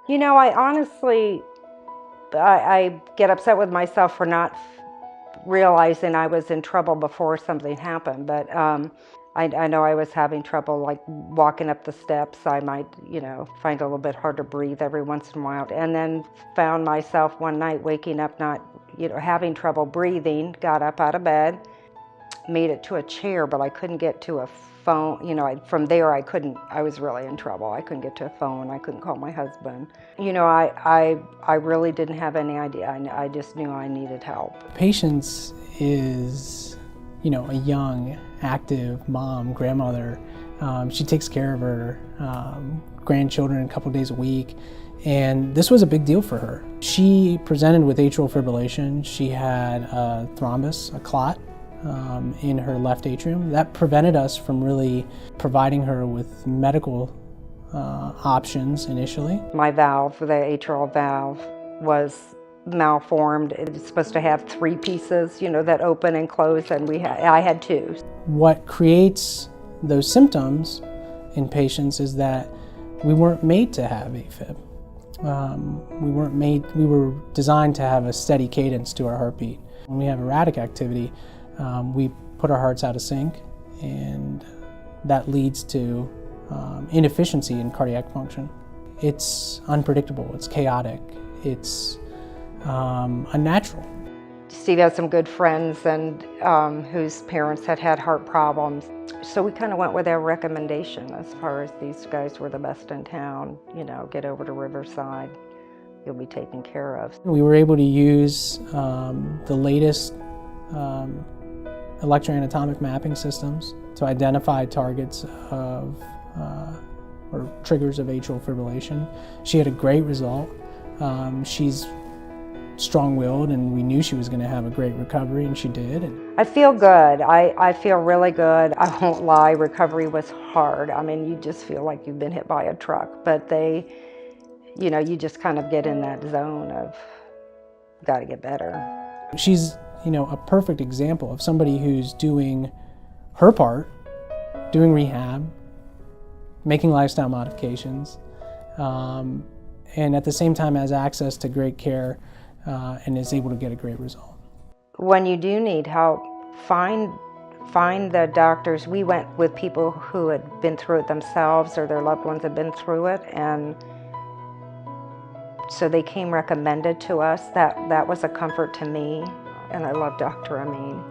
I honestly, I get upset with myself for not realizing I was in trouble before something happened, but I know I was having trouble like walking up the steps. I might, find it a little bit hard to breathe every once in a while, and then found myself one night waking up not, having trouble breathing, got up out of bed, made it to a chair, but I couldn't get to a phone. From there I was really in trouble. I couldn't get to a phone. I couldn't call my husband. I really didn't have any idea. I just knew I needed help. Patience is, a young, active mom, grandmother. She takes care of her grandchildren a couple days a week, and this was a big deal for her. She presented with atrial fibrillation. She had a thrombus, a clot, in her left atrium. That prevented us from really providing her with medical options initially. My valve, the atrial valve, was malformed. It's supposed to have 3 pieces, that open and close, and I had 2. What creates those symptoms in patients is that we weren't made to have AFib. We were designed to have a steady cadence to our heartbeat. When we have erratic activity, we put our hearts out of sync, and that leads to inefficiency in cardiac function. It's unpredictable, it's chaotic, it's unnatural. Steve has some good friends and whose parents had heart problems. So we kind of went with their recommendation as far as these guys were the best in town. Get over to Riverside, you'll be taken care of. We were able to use the latest electroanatomic mapping systems to identify targets of or triggers of atrial fibrillation. She had a great result. She's strong-willed, and we knew she was going to have a great recovery, and she did. I feel good. I feel really good. I won't lie, recovery was hard. I mean, you just feel like you've been hit by a truck, but you just kind of get in that zone of got to get better. She's, a perfect example of somebody who's doing her part, doing rehab, making lifestyle modifications, and at the same time has access to great care and is able to get a great result. When you do need help, find the doctors. We went with people who had been through it themselves or their loved ones had been through it, and so they came recommended to us. That was a comfort to me, and I love Dr. Amin.